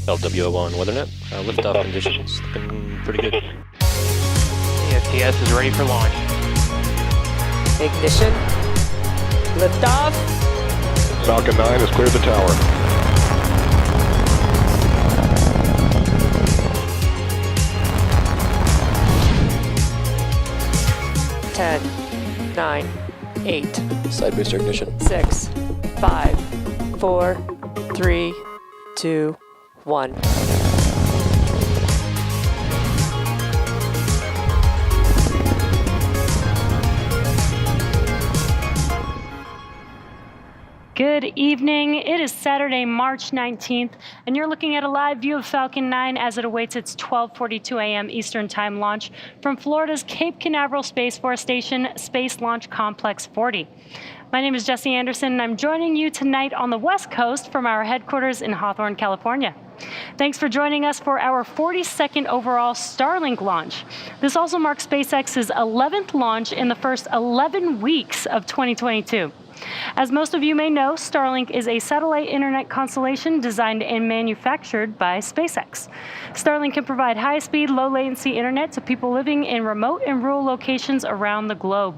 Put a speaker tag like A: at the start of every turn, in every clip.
A: LWO1 WeatherNet. Liftoff conditions looking pretty good.
B: ESTS is ready for launch.
C: Ignition. Liftoff.
D: Falcon 9 has cleared the tower.
C: Ten, 9, 8,
A: Side booster ignition.
C: 6, 5, 4, 3, 2, 1.
E: Good evening. It is Saturday, March 19th, and you're looking at a live view of Falcon 9 as it awaits its 12:42 a.m. Eastern Time launch from Florida's Cape Canaveral Space Force Station, Space Launch Complex 40. My name is Jesse Anderson, and I'm joining you tonight on the West Coast from our headquarters in Hawthorne, California. Thanks for joining us for our 42nd overall Starlink launch. This also marks SpaceX's 11th launch in the first 11 weeks of 2022. As most of you may know, Starlink is a satellite internet constellation designed and manufactured by SpaceX. Starlink can provide high-speed, low-latency internet to people living in remote and rural locations around the globe.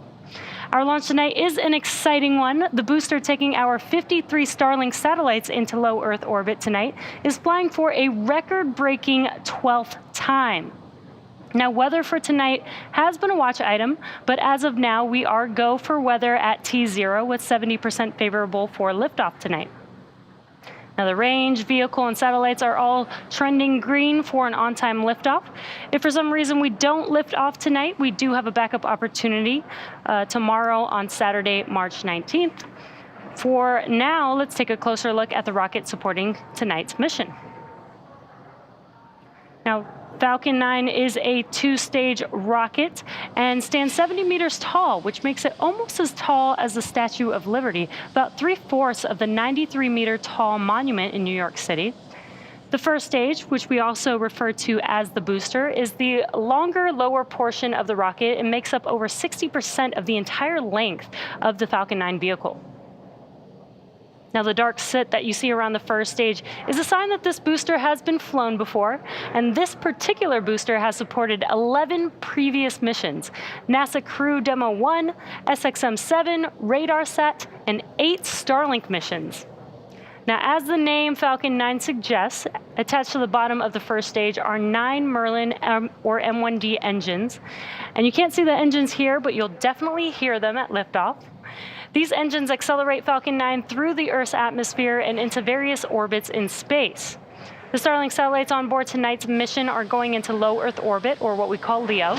E: Our launch tonight is an exciting one. The booster taking our 53 Starlink satellites into low Earth orbit tonight is flying for a record-breaking 12th time. Now, weather for tonight has been a watch item, but as of now, we are go for weather at T0 with 70% favorable for liftoff tonight. Now, the range, vehicle, and satellites are all trending green for an on-time liftoff. If for some reason we don't lift off tonight, we do have a backup opportunity tomorrow on Saturday, March 19th. For now, let's take a closer look at the rocket supporting tonight's mission. Now, Falcon 9 is a two-stage rocket and stands 70 meters tall, which makes it almost as tall as the Statue of Liberty, about 3/4 of the 93-meter tall monument in New York City. The first stage, which we also refer to as the booster, is the longer, lower portion of the rocket and makes up over 60% of the entire length of the Falcon 9 vehicle. Now, the dark soot that you see around the first stage is a sign that this booster has been flown before, and this particular booster has supported 11 previous missions: NASA Crew Demo 1, SXM-7, RadarSat, and 8 Starlink missions. Now, as the name Falcon 9 suggests, attached to the bottom of the first stage are 9 Merlin or M1D engines. And you can't see the engines here, but you'll definitely hear them at liftoff. These engines accelerate Falcon 9 through the Earth's atmosphere and into various orbits in space. The Starlink satellites on board tonight's mission are going into low Earth orbit, or what we call LEO.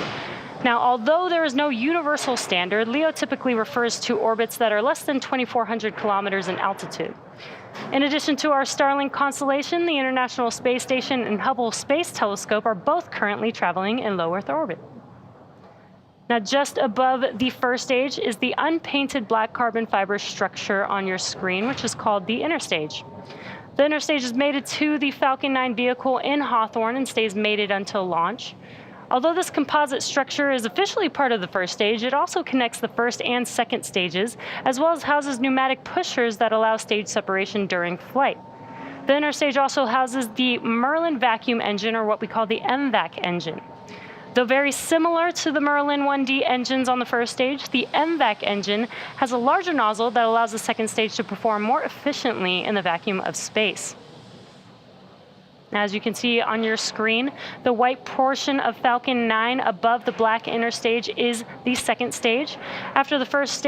E: Now, although there is no universal standard, LEO typically refers to orbits that are less than 2,400 kilometers in altitude. In addition to our Starlink constellation, the International Space Station and Hubble Space Telescope are both currently traveling in low Earth orbit. Now, just above the first stage is the unpainted black carbon fiber structure on your screen, which is called the inner stage. The inner stage is mated to the Falcon 9 vehicle in Hawthorne and stays mated until launch. Although this composite structure is officially part of the first stage, it also connects the first and second stages, as well as houses pneumatic pushers that allow stage separation during flight. The inner stage also houses the Merlin vacuum engine, or what we call the MVAC engine. Though very similar to the Merlin 1D engines on the first stage, the MVAC engine has a larger nozzle that allows the second stage to perform more efficiently in the vacuum of space. Now, as you can see on your screen, the white portion of Falcon 9 above the black inner stage is the second stage. After the first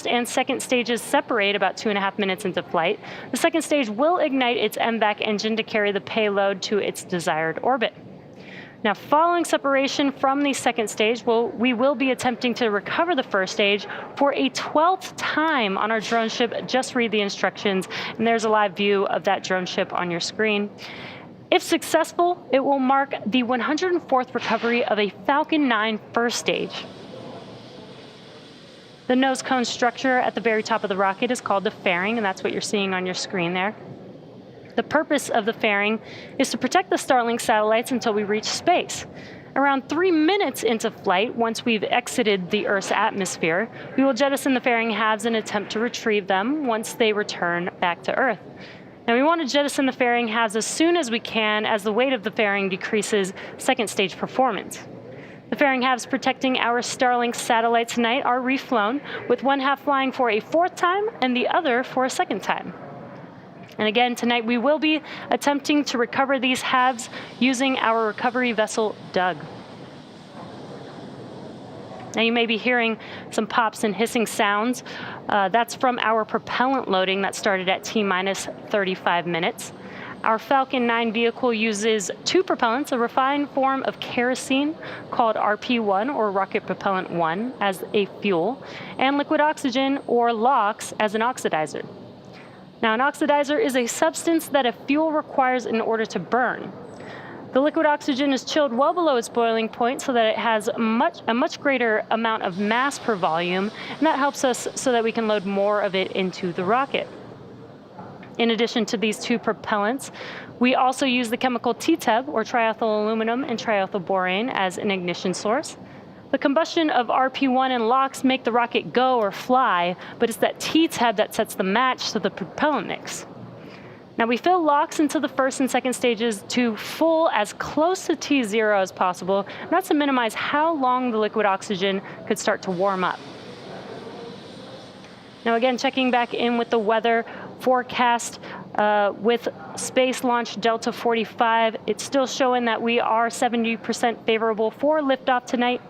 E: and second stages separate about 2.5 minutes into flight, the second stage will ignite its MVAC engine to carry the payload to its desired orbit. Now, following separation from the second stage, we will be attempting to recover the first stage for a 12th time on our drone ship. Just read the instructions, and there's a live view of that drone ship on your screen. If successful, it will mark the 104th recovery of a Falcon 9 first stage. The nose cone structure at the very top of the rocket is called the fairing, and that's what you're seeing on your screen there. The purpose of the fairing is to protect the Starlink satellites until we reach space. Around 3 minutes into flight, once we've exited the Earth's atmosphere, we will jettison the fairing halves and attempt to retrieve them once they return back to Earth. Now we want to jettison the fairing halves as soon as we can, as the weight of the fairing decreases second stage performance. The fairing halves protecting our Starlink satellite tonight are reflown, with one half flying for a 4th time and the other for a 2nd time. And again, tonight we will be attempting to recover these halves using our recovery vessel, Doug. Now you may be hearing some pops and hissing sounds. That's from our propellant loading that started at T-minus 35 minutes. Our Falcon 9 vehicle uses 2 propellants, a refined form of kerosene called RP1, or Rocket Propellant 1, as a fuel, and liquid oxygen, or LOX, as an oxidizer. Now, an oxidizer is a substance that a fuel requires in order to burn. The liquid oxygen is chilled well below its boiling point so that it has a much greater amount of mass per volume, and that helps us so that we can load more of it into the rocket. In addition to these 2 propellants, we also use the chemical TTEB, or triethyl aluminum and triethyl borane, as an ignition source. The combustion of RP1 and LOX make the rocket go or fly, but it's that TTEB that sets the match to the propellant mix. Now we fill LOX into the 1st and 2nd stages to full as close to T0 as possible, and that's to minimize how long the liquid oxygen could start to warm up. Now again, checking back in with the weather forecast with Space Launch Delta 45, it's still showing that we are 70% favorable for liftoff tonight.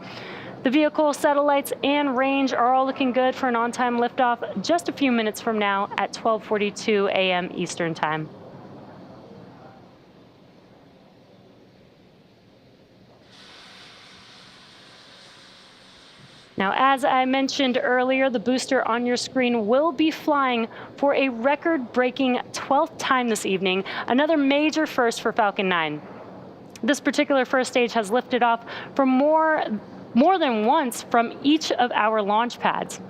E: The vehicle, satellites, and range are all looking good for an on-time liftoff just a few minutes from now at 12:42 a.m. Eastern Time. Now, as I mentioned earlier, the booster on your screen will be flying for a record-breaking 12th time this evening, another major first for Falcon 9. This particular first stage has lifted off for more than once from each of our launch pads.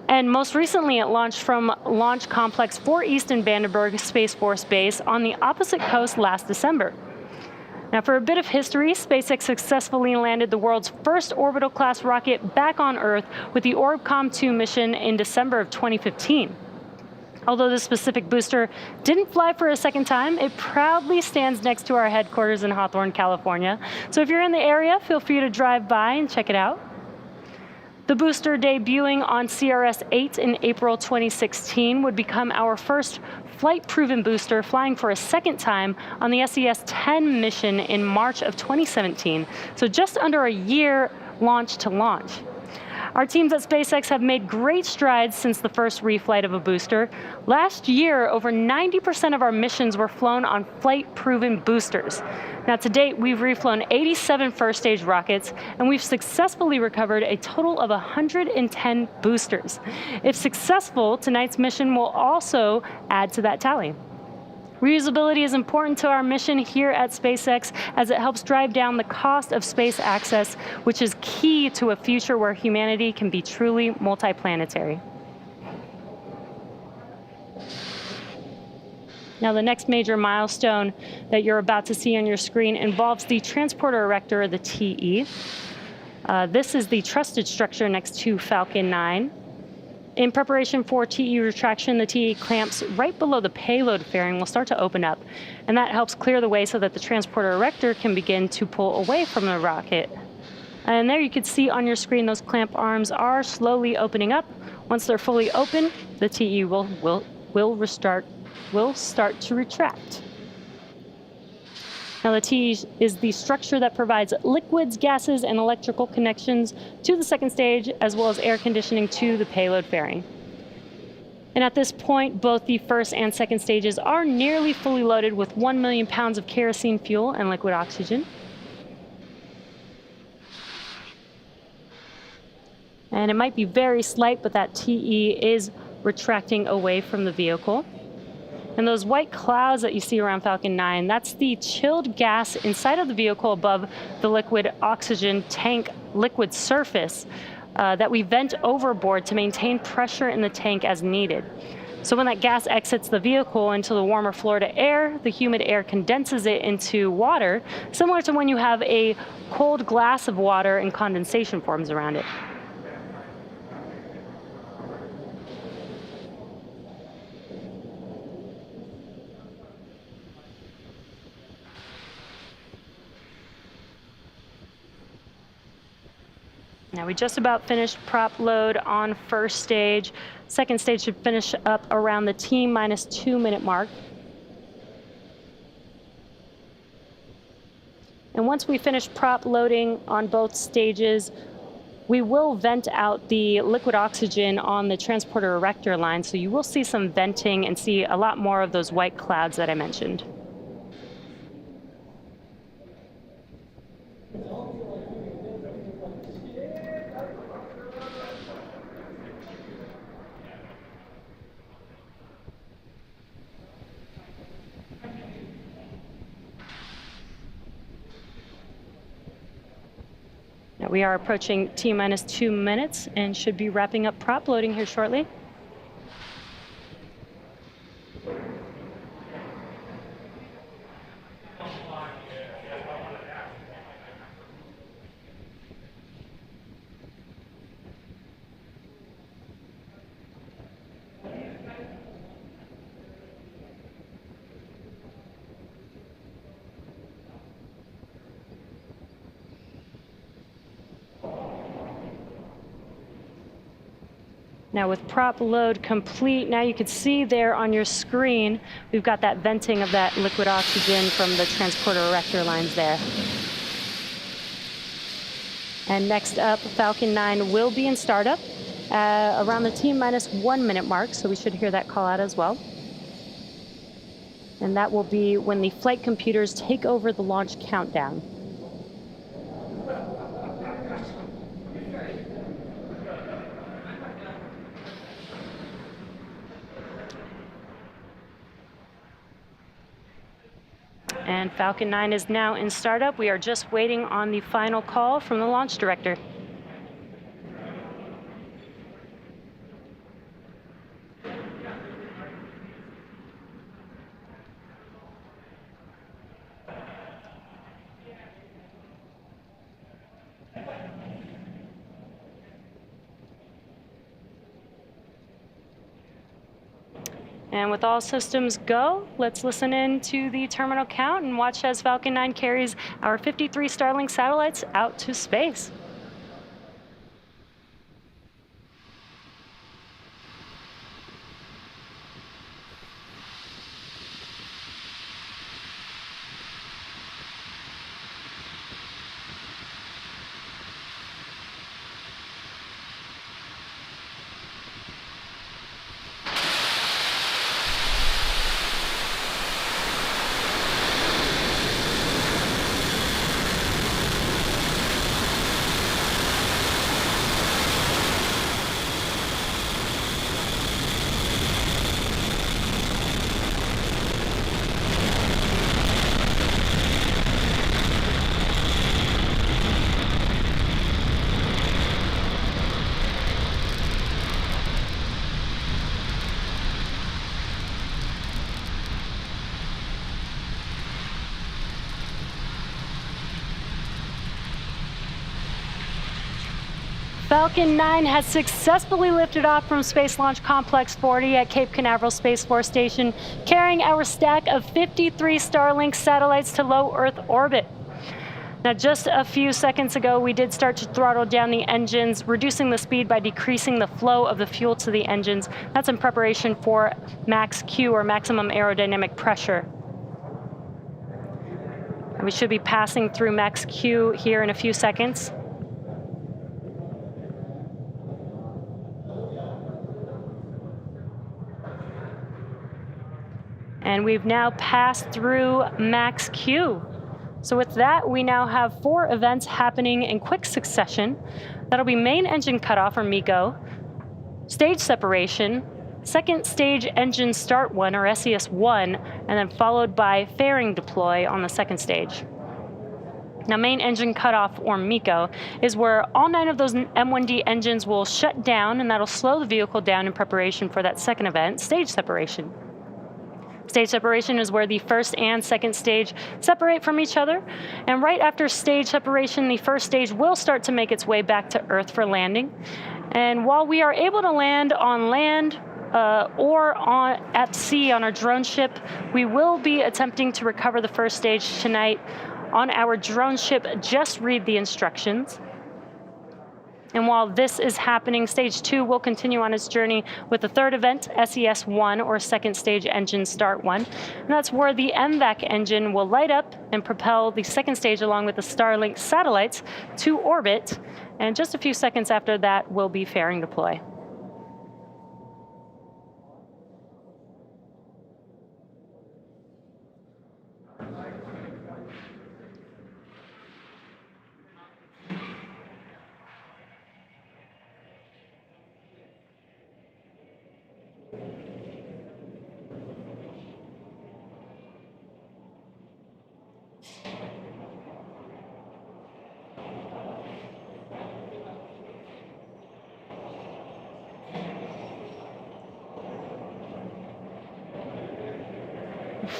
E: And most recently, it launched from Launch Complex 4 East in Vandenberg Space Force Base on the opposite coast last December. Now, for a bit of history, SpaceX successfully landed the world's first orbital class rocket back on Earth with the Orbcomm-2 mission in December of 2015. Although this specific booster didn't fly for a 2nd time, it proudly stands next to our headquarters in Hawthorne, California. So if you're in the area, feel free to drive by and check it out. The booster debuting on CRS-8 in April 2016 would become our first flight-proven booster, flying for a 2nd time on the SES-10 mission in March of 2017. So just under a year launch to launch. Our teams at SpaceX have made great strides since the first reflight of a booster. Last year, over 90% of our missions were flown on flight-proven boosters. Now, to date, we've reflown 87 first-stage rockets, and we've successfully recovered a total of 110 boosters. If successful, tonight's mission will also add to that tally. Reusability is important to our mission here at SpaceX as it helps drive down the cost of space access, which is key to a future where humanity can be truly multiplanetary. Now, the next major milestone that you're about to see on your screen involves the transporter erector, or the TE. This is the trusted structure next to Falcon 9. In preparation for TE retraction, the TE clamps right below the payload fairing will start to open up, and that helps clear the way so that the transporter erector can begin to pull away from the rocket. And there you can see on your screen those clamp arms are slowly opening up. Once they're fully open, the TE will start to retract. Now, the TE is the structure that provides liquids, gases, and electrical connections to the 2nd stage, as well as air conditioning to the payload fairing. And at this point, both the 1st and 2nd stages are nearly fully loaded with 1 million pounds of kerosene fuel and liquid oxygen. And it might be very slight, but that TE is retracting away from the vehicle. And those white clouds that you see around Falcon 9, that's the chilled gas inside of the vehicle above the liquid oxygen tank liquid surface that we vent overboard to maintain pressure in the tank as needed. So when that gas exits the vehicle into the warmer Florida air, the humid air condenses it into water, similar to when you have a cold glass of water and condensation forms around it. Now we just about finished prop load on first stage. Second stage should finish up around the T-minus 2 minute mark. And once we finish prop loading on both stages, we will vent out the liquid oxygen on the transporter erector line, so you will see some venting and see a lot more of those white clouds that I mentioned. Now we are approaching T-minus 2 minutes and should be wrapping up prop loading here shortly. Now with prop load complete, now you can see there on your screen, we've got that venting of that liquid oxygen from the transporter erector lines there. And next up, Falcon 9 will be in startup around the T-minus 1 minute mark, so we should hear that call out as well. And that will be when the flight computers take over the launch countdown. And Falcon 9 is now in startup. We are just waiting on the final call from the launch director. And with all systems go, let's listen in to the terminal count and watch as Falcon 9 carries our 53 Starlink satellites out to space. Falcon 9 has successfully lifted off from Space Launch Complex 40 at Cape Canaveral Space Force Station, carrying our stack of 53 Starlink satellites to low Earth orbit. Now, just a few seconds ago, we did start to throttle down the engines, reducing the speed by decreasing the flow of the fuel to the engines. That's in preparation for max Q, or maximum aerodynamic pressure. And we should be passing through max Q here in a few seconds. And we've now passed through max Q. So with that, we now have 4 events happening in quick succession. That'll be main engine cutoff, or MECO, stage separation, second stage engine start 1, or SES1, and then followed by fairing deploy on the second stage. Now, main engine cutoff, or MECO, is where all 9 of those M1D engines will shut down, and that'll slow the vehicle down in preparation for that second event, stage separation. Stage separation is where the first and second stage separate from each other. And right after stage separation, the first stage will start to make its way back to Earth for landing. And while we are able to land on land or at sea on our drone ship, we will be attempting to recover the first stage tonight on our drone ship. Just read the instructions. And while this is happening, stage 2 will continue on its journey with the third event, SES-1, or second stage engine start 1. And that's where the MVAC engine will light up and propel the second stage along with the Starlink satellites to orbit. And just a few seconds after that will be fairing deploy.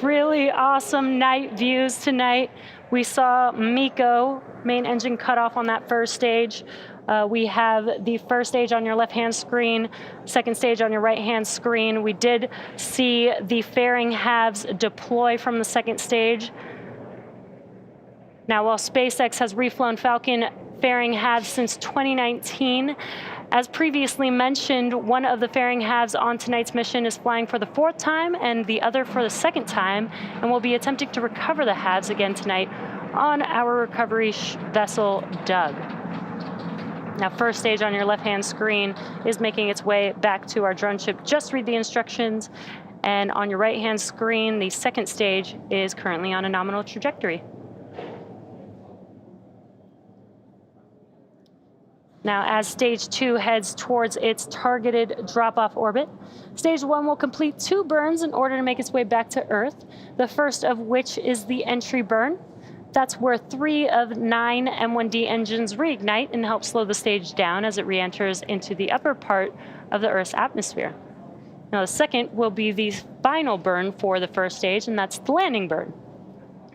E: Really awesome night views tonight. We saw MECO, main engine cutoff on that first stage. We have the first stage on your left-hand screen, second stage on your right-hand screen. We did see the fairing halves deploy from the second stage. Now, while SpaceX has reflown Falcon fairing halves since 2019, as previously mentioned, one of the fairing halves on tonight's mission is flying for the 4th time and the other for the 2nd time, and we'll be attempting to recover the halves again tonight on our recovery vessel, Doug. Now, first stage on your left-hand screen is making its way back to our drone ship. Just read the instructions. And on your right-hand screen, the second stage is currently on a nominal trajectory. Now, as stage 2 heads towards its targeted drop-off orbit, stage 1 will complete 2 burns in order to make its way back to Earth, the first of which is the entry burn. That's where 3 of 9 M1D engines reignite and help slow the stage down as it re-enters into the upper part of the Earth's atmosphere. Now, the second will be the final burn for the first stage, and that's the landing burn.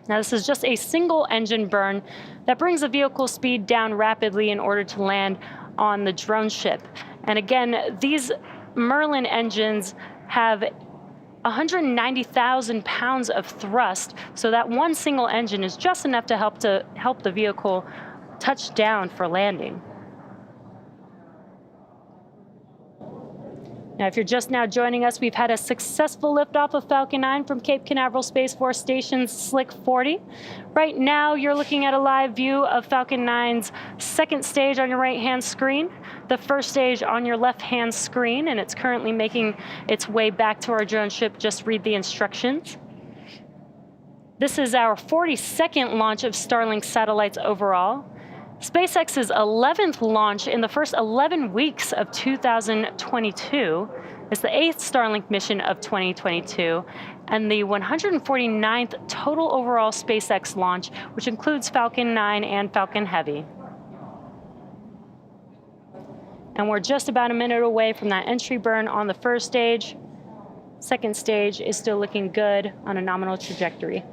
E: Now, this is just a single engine burn that brings the vehicle speed down rapidly in order to land on the drone ship. And again, these Merlin engines have 190,000 pounds of thrust, so that one single engine is just enough to help the vehicle touch down for landing. Now, if you're just now joining us, we've had a successful liftoff of Falcon 9 from Cape Canaveral Space Force Station's Slick 40. Right now, you're looking at a live view of Falcon 9's second stage on your right-hand screen, the first stage on your left-hand screen, and it's currently making its way back to our drone ship. Just read the instructions. This is our 42nd launch of Starlink satellites overall. SpaceX's 11th launch in the first 11 weeks of 2022 is the 8th Starlink mission of 2022 and the 149th total overall SpaceX launch, which includes Falcon 9 and Falcon Heavy. And we're just about a minute away from that entry burn on the first stage. Second stage is still looking good on a nominal trajectory.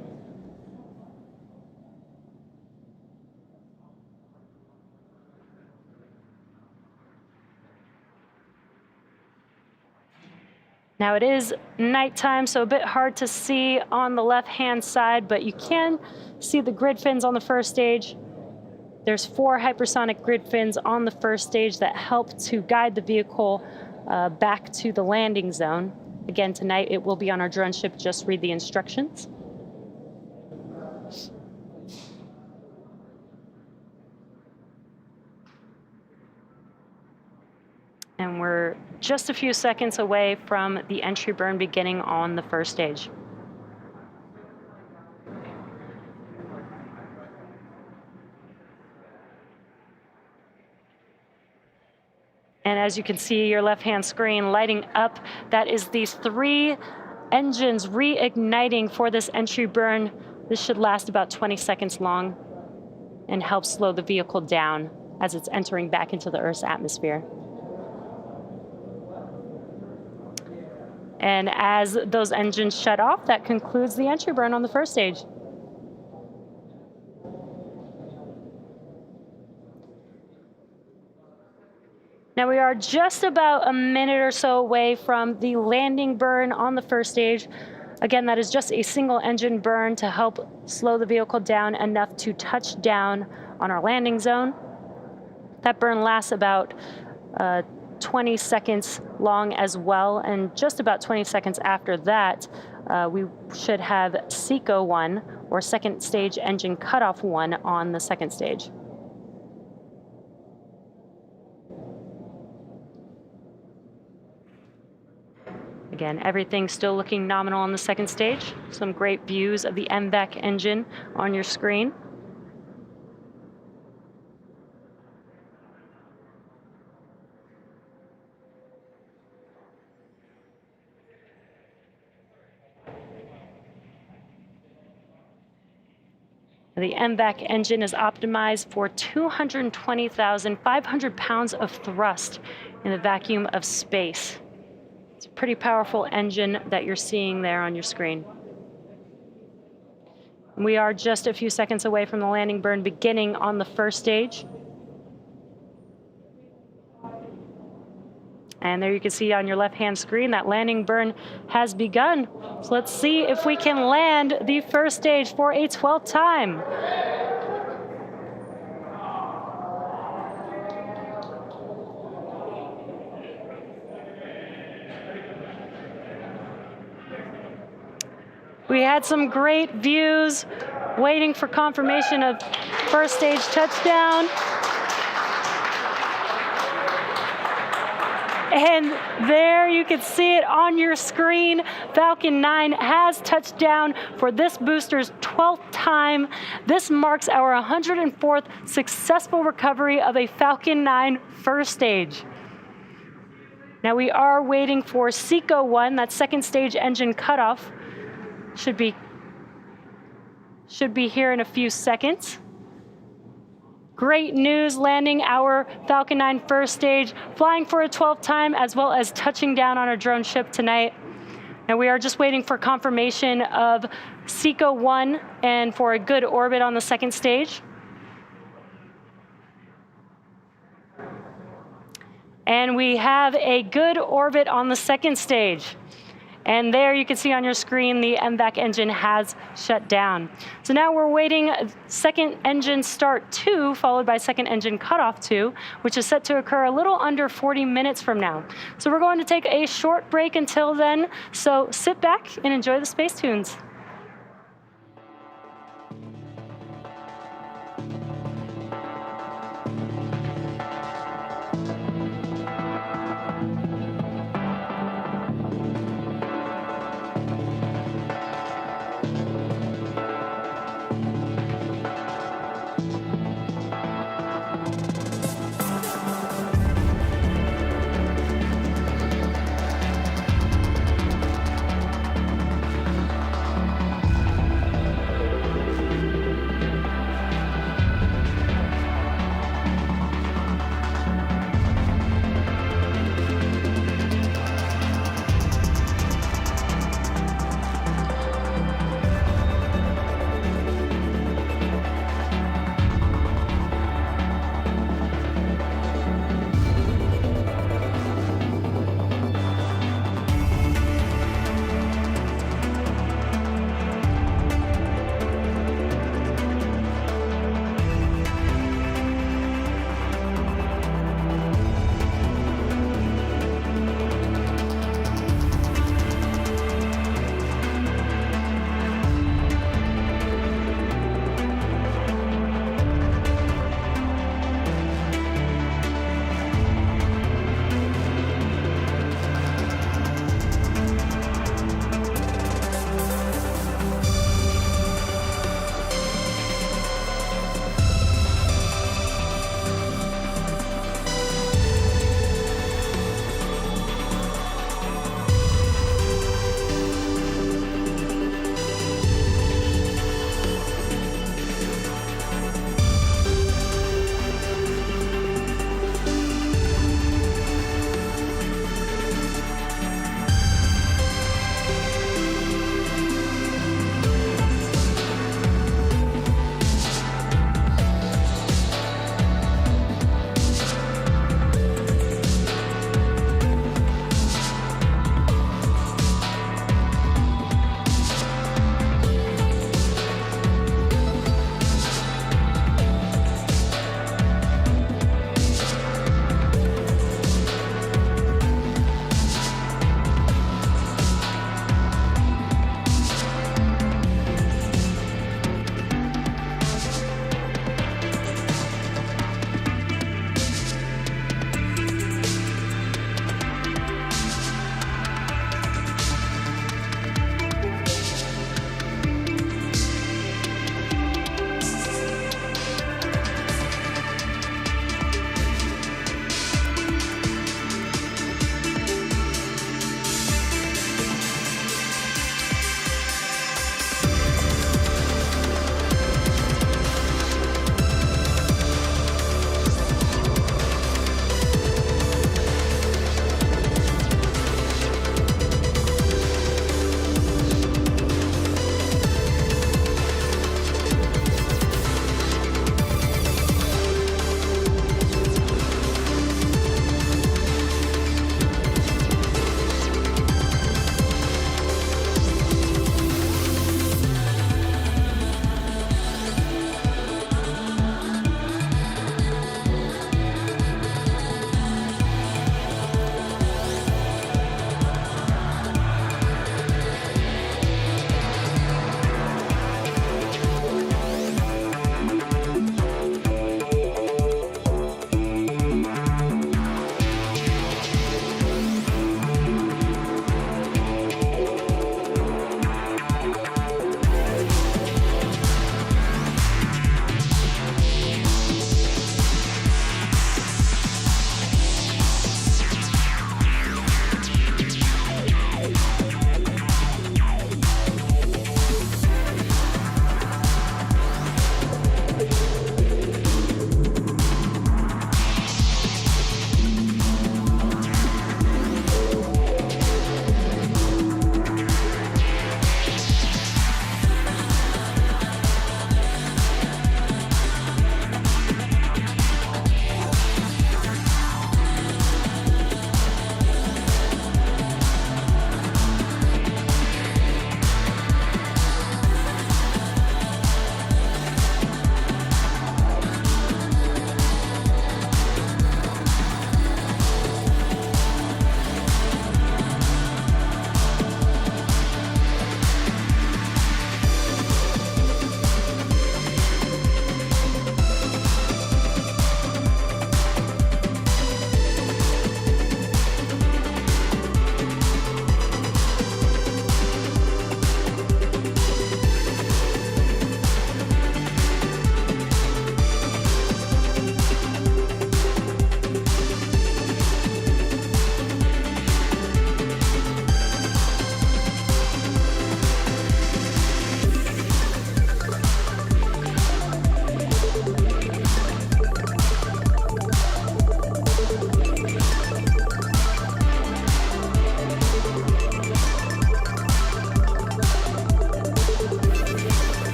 E: Now, it is nighttime, so a bit hard to see on the left-hand side, but you can see the grid fins on the first stage. There's 4 hypersonic grid fins on the first stage that help to guide the vehicle back to the landing zone. Again, tonight it will be on our drone ship. Just read the instructions. And we're just a few seconds away from the entry burn beginning on the first stage. And as you can see, your left-hand screen lighting up, that is these 3 engines reigniting for this entry burn. This should last about 20 seconds long and help slow the vehicle down as it's entering back into the Earth's atmosphere. And as those engines shut off, that concludes the entry burn on the first stage. Now, we are just about a minute or so away from the landing burn on the first stage. Again, that is just a single engine burn to help slow the vehicle down enough to touch down on our landing zone. That burn lasts about 20 seconds long as well, and just about 20 seconds after that, we should have SECO 1, or second stage engine cutoff 1, on the second stage. Again, everything's still looking nominal on the second stage. Some great views of the MVAC engine on your screen. The MVAC engine is optimized for 220,500 pounds of thrust in the vacuum of space. It's a pretty powerful engine that you're seeing there on your screen. We are just a few seconds away from the landing burn beginning on the first stage. And there you can see on your left-hand screen that landing burn has begun. So let's see if we can land the first stage for a 12th time. We had some great views, waiting for confirmation of first stage touchdown. And there you can see it on your screen. Falcon 9 has touched down for this booster's 12th time. This marks our 104th successful recovery of a Falcon 9 first stage. Now we are waiting for SECO 1, that second stage engine cutoff. Should be here in a few seconds. Great news, landing our Falcon 9 first stage, flying for a 12th time, as well as touching down on our drone ship tonight. Now we are just waiting for confirmation of SECO 1 and for a good orbit on the second stage. And we have a good orbit on the second stage. And there you can see on your screen the MVAC engine has shut down. So now we're waiting second engine start 2, followed by second engine cutoff 2, which is set to occur a little under 40 minutes from now. So we're going to take a short break until then. So sit back and enjoy the Space Tunes.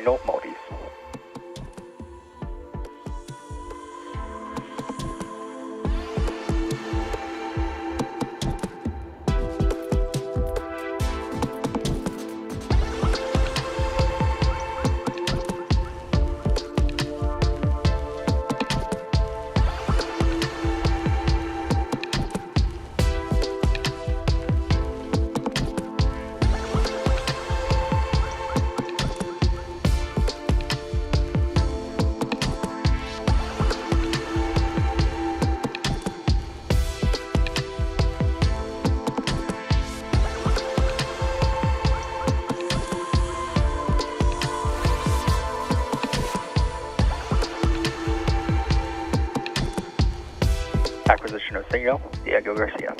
F: signal Maltese. Acquisition of signal, Diego Garcia.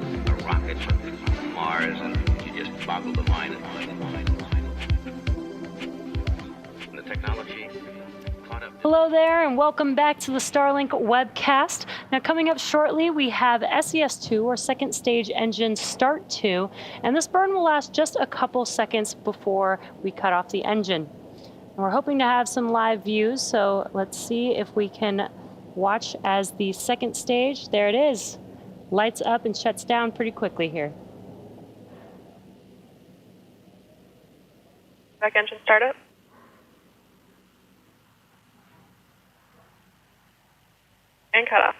G: a rocket from Mars, and you just boggle the mind and the technology caught up.
E: Hello there, and welcome back to the Starlink webcast. Now, coming up shortly, we have SES-2, or Second Stage Engine Start 2, and this burn will last just a couple seconds before we cut off the engine. And we're hoping to have some live views, so let's see if we can watch as the second stage, there it is, lights up and shuts down pretty quickly here.
H: Back engine startup. And cut off.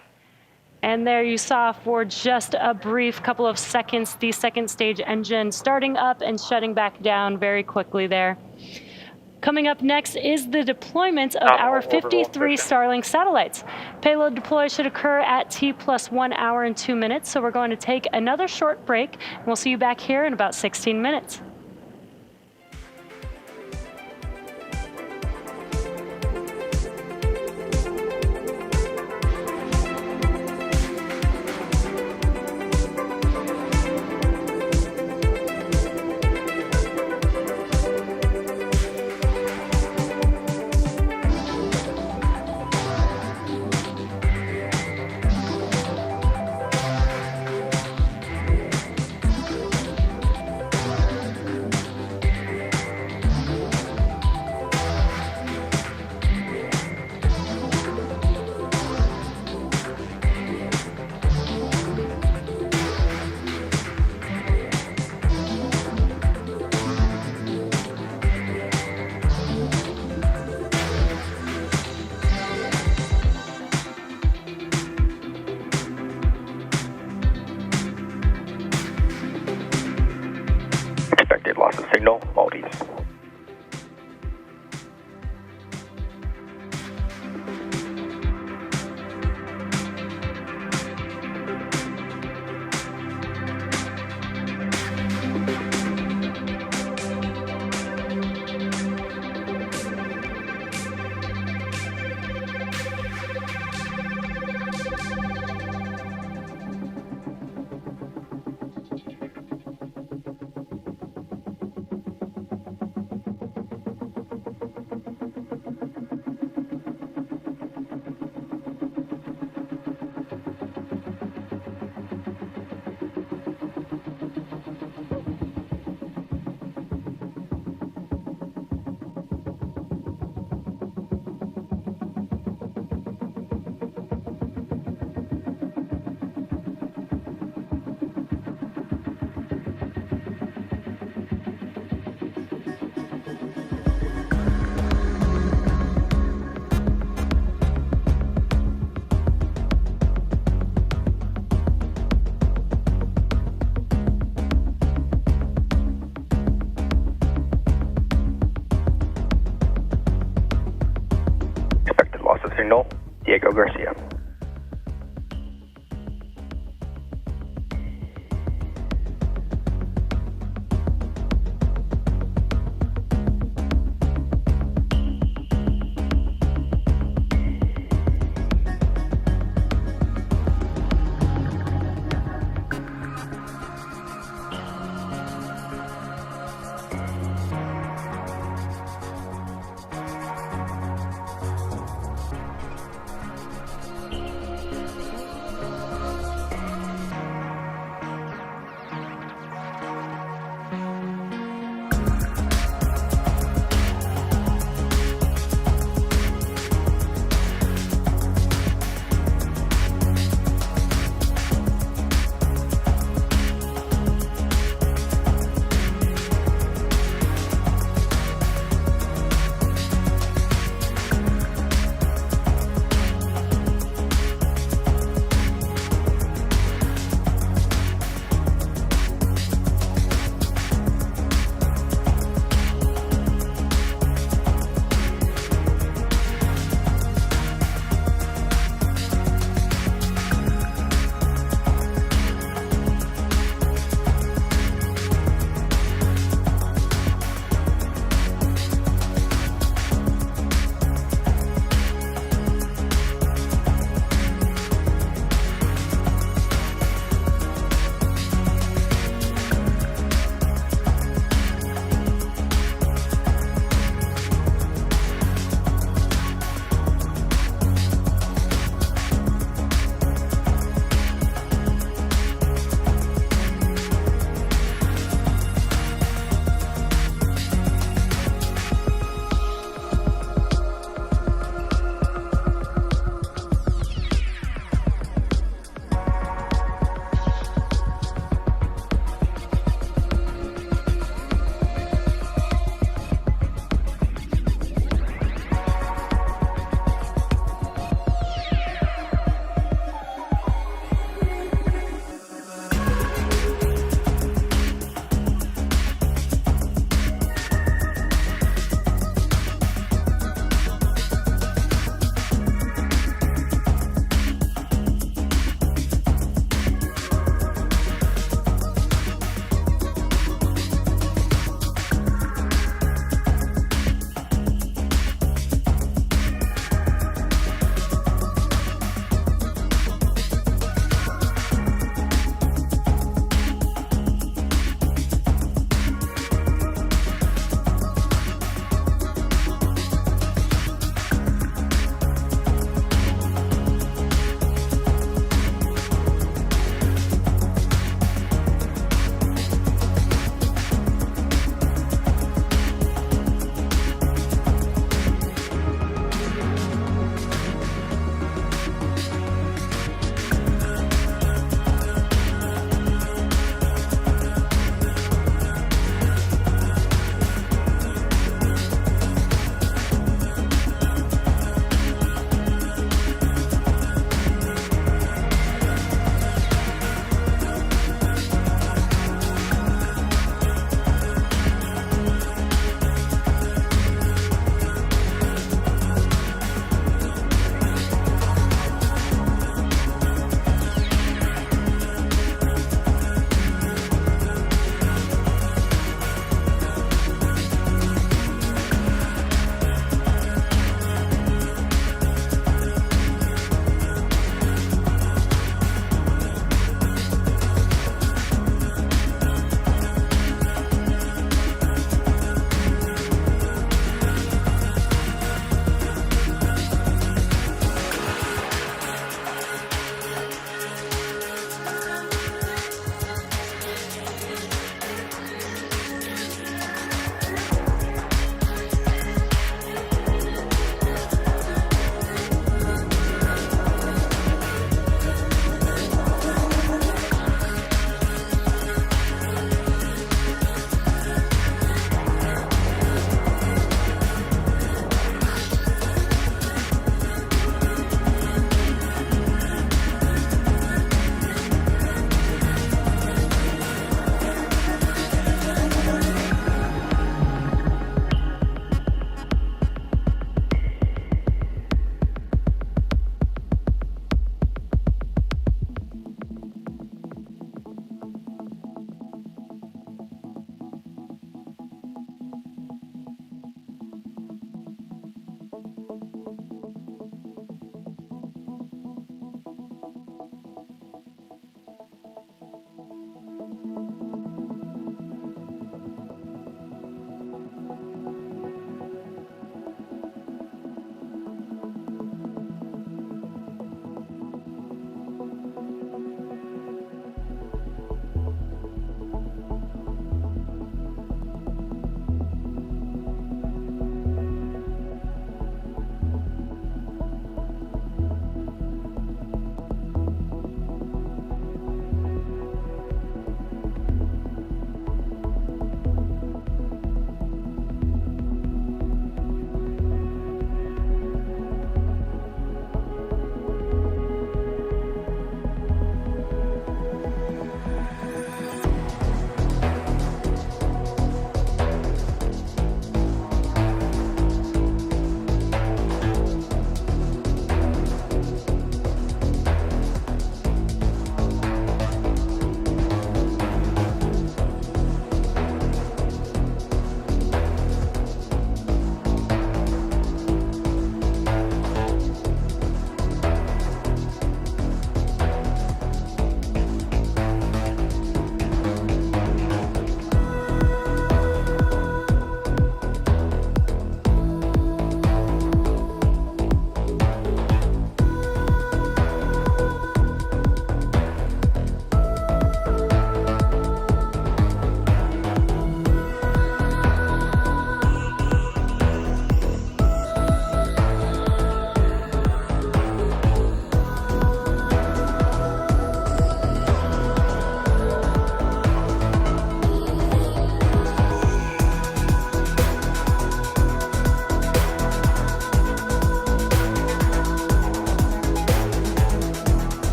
E: And there you saw for just a brief couple of seconds the second stage engine starting up and shutting back down very quickly there. Coming up next is the deployment of our 53 Starlink satellites. Payload deploy should occur at T+1 hour and 2 minutes, so we're going to take another short break, and we'll see you back here in about 16 minutes.
F: Expected loss of signal, Maltese. Signal, Diego Garcia.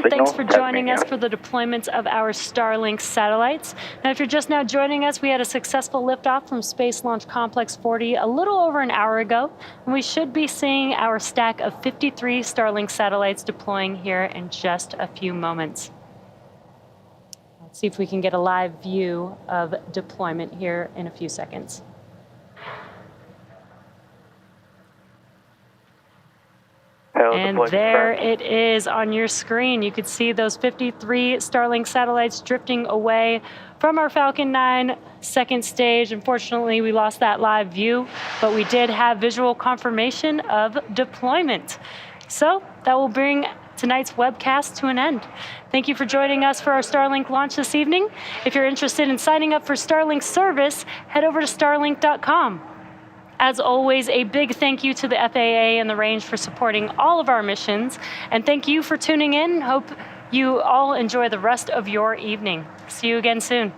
F: Signal,
E: thanks for joining
F: Tasmania.
E: us for the deployment of our Starlink satellites. Now, if you're just now joining us, we had a successful liftoff from Space Launch Complex 40 a little over an hour ago, and we should be seeing our stack of 53 Starlink satellites deploying here in just a few moments. Let's see if we can get a live view of deployment here in a few seconds. And there it is on your screen. You could see those 53 Starlink satellites drifting away from our Falcon 9 second stage. Unfortunately, we lost that live view, but we did have visual confirmation of deployment. So that will bring tonight's webcast to an end. Thank you for joining us for our Starlink launch this evening. If you're interested in signing up for Starlink service, head over to starlink.com. As always, a big thank you to the FAA and the range for supporting all of our missions. And thank you for tuning in. Hope you all enjoy the rest of your evening. See you again soon.